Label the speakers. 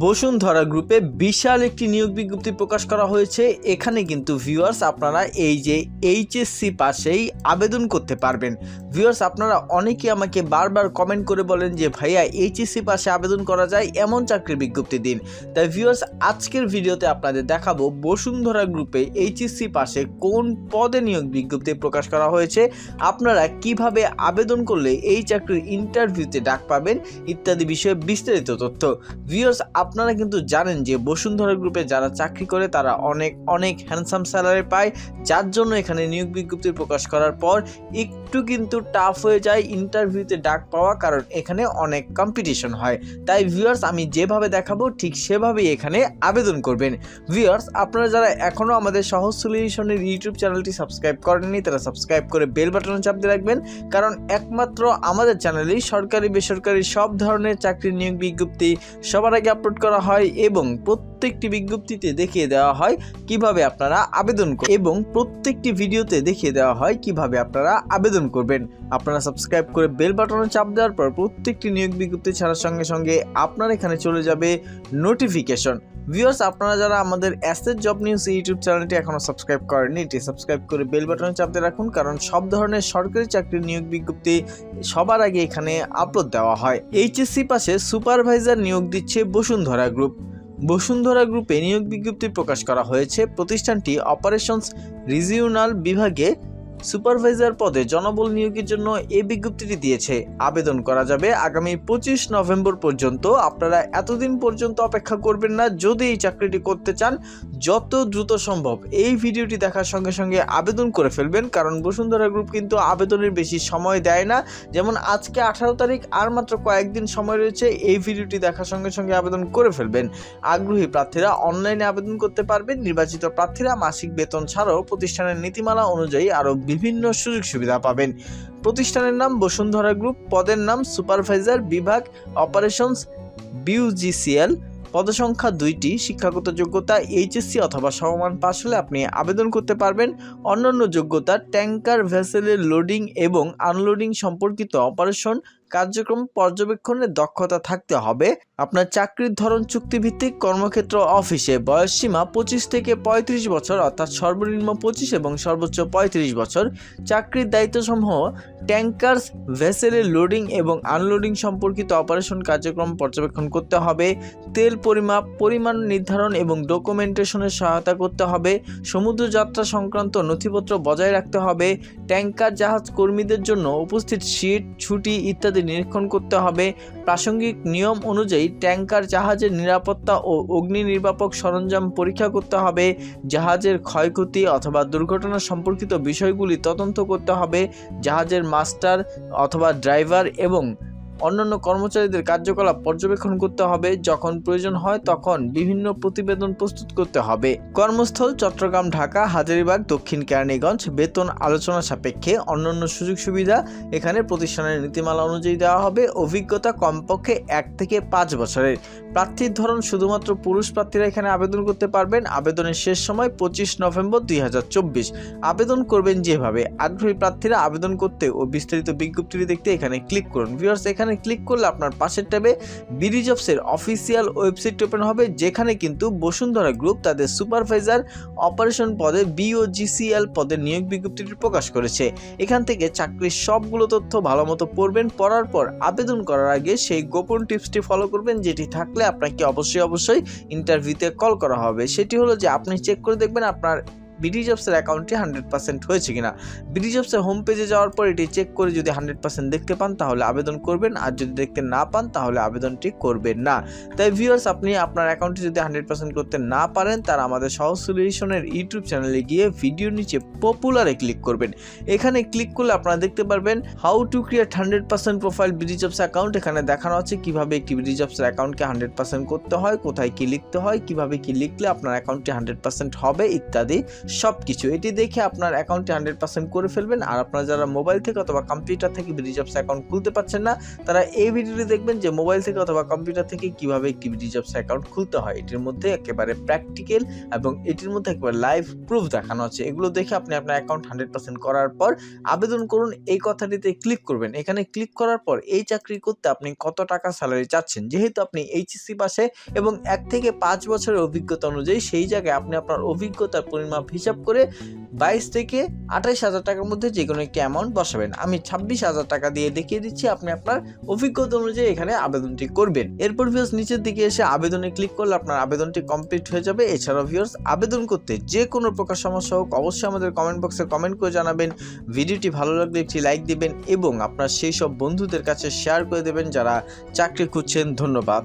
Speaker 1: বসুন্ধরা গ্রুপে বিশাল একটি নিয়োগ বিজ্ঞপ্তি প্রকাশ করা হয়েছে। এখানে কিন্তু ভিউয়ার্স আপনারা এই যে এইচএসসি পাশেই আবেদন করতে পারবেন। ভিউয়ার্স আপনারা অনেকেই আমাকে বারবার কমেন্ট করে বলেন যে ভাইয়া এইচএসসি পাশে আবেদন করা যায় এমন চাকরির বিজ্ঞপ্তি দিন। তাই ভিউয়ার্স আজকের ভিডিওতে আপনাদের দেখাবো বসুন্ধরা গ্রুপে এইচএসসি পাশে কোন পদে নিয়োগ বিজ্ঞপ্তি প্রকাশ করা হয়েছে, আপনারা কিভাবে আবেদন করলে এই চাকরির ইন্টারভিউতে ডাক পাবেন ইত্যাদি বিষয়ে বিস্তারিত তথ্য। ভিউয়ার্স আপনারা কিন্তু জানেন যে বসুন্ধরা গ্রুপে যারা চাকরি করে তারা অনেক হ্যান্ডসাম স্যালারি পায়, যার জন্য এখানে নিয়োগ বিজ্ঞপ্তি প্রকাশ করার পর একটু কিন্তু টাফ হয়ে যায় ইন্টারভিউতে ডাক পাওয়া, কারণ এখানে অনেক কম্পিটিশন হয়। তাই ভিউয়ার্স আমি যেভাবে দেখাবো ঠিক সেভাবেই এখানে আবেদন করবেন। ভিউয়ার্স আপনারা যারা এখনও আমাদের সহজ সলিউশনের ইউটিউব চ্যানেলটি সাবস্ক্রাইব করেননি তারা সাবস্ক্রাইব করে বেল বাটনে চাপ দিয়ে রাখবেন, কারণ একমাত্র আমাদের চ্যানেলেই সরকারি বেসরকারি সব ধরনের চাকরির নিয়োগ বিজ্ঞপ্তি সবার আগে আপলোড করা হয় এবং প্রত্যেকটি বিজ্ঞপ্তিতে দেখিয়ে দেওয়া হয় কিভাবে আপনারা আবেদন করবেন এবং প্রত্যেকটি ভিডিওতে দেখিয়ে দেওয়া হয় কিভাবে আপনারা আবেদন করবেন। আপনারা সাবস্ক্রাইব করে বেল বাটনে চাপ দেওয়ার পর প্রত্যেকটি নিয়োগ বিজ্ঞপ্তি ছাড়ার সঙ্গে সঙ্গে আপনার এখানে চলে যাবে নোটিফিকেশন। ভিউয়ার্স আপনারা যারা আমাদের অ্যাসেট জব নিউজ ইউটিউব চ্যানেলটি এখনো সাবস্ক্রাইব করেননি এটি সাবস্ক্রাইব করে বেল বাটনে চাপ দিয়ে রাখুন, কারণ সব ধরনের সরকারি চাকরির নিয়োগ বিজ্ঞপ্তি সবার আগে এখানে আপলোড দেওয়া হয়। এইচএসসি পাশে সুপারভাইজার নিয়োগ দিচ্ছে বসুন্ধরা গ্রুপ। বসুন্ধরা গ্রুপে নিয়োগ বিজ্ঞপ্তি প্রকাশ করা হয়েছে। প্রতিষ্ঠানটি অপারেশনস রিজিওনাল বিভাগে সুপারভাইজার পদে জনবল নিয়োগের জন্য এই বিজ্ঞপ্তিটি দিয়েছে। আবেদন করা যাবে আগামী 25 নভেম্বর পর্যন্ত। আপনারা এতদিন পর্যন্ত অপেক্ষা করবেন না, যদি এই চাকরিটি করতে চান যত দ্রুত সম্ভব এই ভিডিওটি দেখার সঙ্গে সঙ্গে আবেদন করে ফেলবেন, কারণ বসুন্ধরা গ্রুপ কিন্তু আবেদনের বেশি সময় দেয় না। যেমন আজকে 18 তারিখ, আর মাত্র কয়েকদিন সময় রয়েছে, এই ভিডিওটি দেখার সঙ্গে সঙ্গে আবেদন করে ফেলবেন। আগ্রহী প্রার্থীরা অনলাইনে আবেদন করতে পারবেন। নির্বাচিত প্রার্থীরা মাসিক বেতন ছাড়াও প্রতিষ্ঠানের নীতিমালা অনুযায়ী আরও বিভিন্ন সুযোগ সুবিধা পাবেন। প্রতিষ্ঠানের নাম বসুন্ধরা গ্রুপ, পদের নাম সুপারভাইজার বিভাগ অপারেশনস বিউজিসিএল, পদসংখ্যা 2টি, শিক্ষাগত যোগ্যতা এইচএসসি অথবা সমমান পাস হলে আপনি আবেদন করতে পারবেন। অন্যান্য যোগ্যতা ট্যাঙ্কার ভেসেলের লোডিং এবং আনলোডিং সম্পর্কিত অপারেশন কার্যক্রম পর্যবেক্ষণের দক্ষতা থাকতে হবে। আপনার চাকরির ধরন চুক্তিভিত্তিক, কর্মক্ষেত্র অফিসে, বয়সসীমা 25 থেকে 35 বছর অর্থাৎ সর্বনিম্ন 25 এবং সর্বোচ্চ 35 বছর। চাকরির দায়িত্বসমূহ ট্যাঙ্কার্স ভেসেলের লোডিং এবং আনলোডিং সম্পর্কিত অপারেশন কার্যক্রম পর্যবেক্ষণ করতে হবে। তেল পরিমাপ, পরিমাণ নির্ধারণ এবং ডকুমেন্টেশনের সহায়তা করতে হবে। সমুদ্র যাত্রা সংক্রান্ত নথিপত্র বজায় রাখতে হবে। ট্যাঙ্কার জাহাজ কর্মীদের জন্য উপস্থিত শীট, ছুটি ইত্যাদি নিরীক্ষণ করতে হবে। প্রাসঙ্গিক নিয়ম অনুযায়ী ট্যাঙ্কার জাহাজের নিরাপত্তা ও অগ্নি নির্বাপক সরঞ্জাম পরীক্ষা করতে হবে। জাহাজের ক্ষয়ক্ষতি অথবা দুর্ঘটনা সম্পর্কিত বিষয়গুলি তদন্ত করতে হবে। জাহাজের মাস্টার অথবা ড্রাইভার এবং অন্যান্য কর্মচারীদের কার্যকলাপ পর্যবেক্ষণ করতে হবে। যখন প্রয়োজন হয় তখন বিভিন্ন প্রতিবেদন প্রস্তুত করতে হবে। কর্মস্থল চট্টগ্রাম, ঢাকা, হাজারীবাগ, দক্ষিণ কেরানীগঞ্জ। বেতন আলোচনা সাপেক্ষে। অন্যান্য সুযোগ সুবিধা এখানে প্রতিষ্ঠানের নীতিমালা অনুযায়ী দেওয়া হবে। অভিজ্ঞতা কমপক্ষে 1 থেকে 5 বছরের। প্রার্থীর ধরন শুধুমাত্র পুরুষ প্রার্থীরা এখানে আবেদন করতে পারবেন। আবেদনের শেষ সময় 25 নভেম্বর 2024। আবেদন করবেন যেভাবে। আগ্রহী প্রার্থীরা আবেদন করতে ও বিস্তারিত বিজ্ঞপ্তিটি দেখতে এখানে ক্লিক করুন। ভিউয়ার্স এখানে ক্লিক করলে আপনার পাশের ট্যাবে বিডি জবসের অফিসিয়াল ওয়েবসাইট ওপেন হবে, যেখানে কিন্তু বসুন্ধরা গ্রুপ তাদের সুপারভাইজার অপারেশন পদে বিওজিসিএল পদের নিয়োগ বিজ্ঞপ্তিটি প্রকাশ করেছে। এখান থেকে চাকরির সবগুলো তথ্য ভালো মতো পড়বেন। পড়ার পর আবেদন করার আগে সেই গোপন টিপসটি ফলো করবেন, যেটি থাকলে আপনাকে অবশ্যই ইন্টারভিউতে কল করা হবে। সেটি হলো যে আপনি চেক করে দেখবেন আপনার বিডি জবসের অ্যাকাউন্টটি 100% হয়েছে কিনা। বিডি জবসের হোম পেজে যাওয়ার পর এটি চেক করে যদি 100% দেখতে পান তাহলে আবেদন করবেন, আর যদি দেখতে না পান তাহলে আবেদনটি করবেন না। তাই ভিউয়ার্স আপনি আপনার অ্যাকাউন্টটি যদি 100% করতে না পারেন তারা আমাদের সহজ সলিউশনের ইউটিউব চ্যানেলে গিয়ে ভিডিওর নিচে পপুলারে ক্লিক করবেন। এখানে ক্লিক করলে আপনারা দেখতে পারবেন how to create 100% profile BD jobs account. এখানে দেখানো আছে কিভাবে একটি বিডি জবসের অ্যাকাউন্টকে 100% করতে হয়, কোথায় কি লিখতে হয়, কিভাবে কি লিখলে আপনার অ্যাকাউন্টটি 100% হবে ইত্যাদি সব কিছু এটি দেখে আপনার অ্যাকাউন্টটি 100% করে ফেলবেন। আর আপনারা যারা মোবাইল থেকে অথবা কম্পিউটার থেকে বিডি জবস অ্যাকাউন্ট খুলতে পারছেন না, তারা এই ভিডিওটি দেখবেন যে মোবাইল থেকে অথবা কম্পিউটার থেকে কিভাবে একটি বিডি জবস অ্যাকাউন্ট খুলতে হয়। এটির মধ্যে একেবারে প্র্যাকটিক্যাল এবং এটির মধ্যে একেবারে লাইভ প্রুফ দেখানো আছে। এগুলো দেখে আপনি আপনার অ্যাকাউন্ট 100% করার পর আবেদন করুন এই কথাটিতে ক্লিক করবেন। এখানে ক্লিক করার পর এই চাকরি করতে আপনি কত টাকা স্যালারি চাচ্ছেন, যেহেতু আপনি এইচএসসি পাশে এবং 1 থেকে 5 বছরের অভিজ্ঞতা অনুযায়ী সেই জায়গায় আপনি আপনার অভিজ্ঞতার পরিমাপ হিসাব করে 22 থেকে 28,000 টাকার মধ্যে যে কোনো একটি অ্যামাউন্ট বসাবেন। আমি 26,000 টাকা দিয়ে দেখিয়ে দিচ্ছি, আপনি আপনার অভিজ্ঞতা অনুযায়ী এখানে আবেদনটি করবেন। এরপর ভিউয়ার্স নিচের দিকে এসে আবেদনে ক্লিক করলে আপনার আবেদনটি কমপ্লিট হয়ে যাবে। এছাড়াও ভিউয়ার্স আবেদন করতে যে কোনো প্রকার সমস্যা হোক অবশ্যই আমাদের কমেন্ট বক্সে কমেন্ট করে জানাবেন। ভিডিওটি ভালো লাগলে একটি লাইক দিবেন এবং আপনার সেই সব বন্ধুদের কাছে শেয়ার করে দেবেন যারা চাকরি খুঁজছেন। ধন্যবাদ।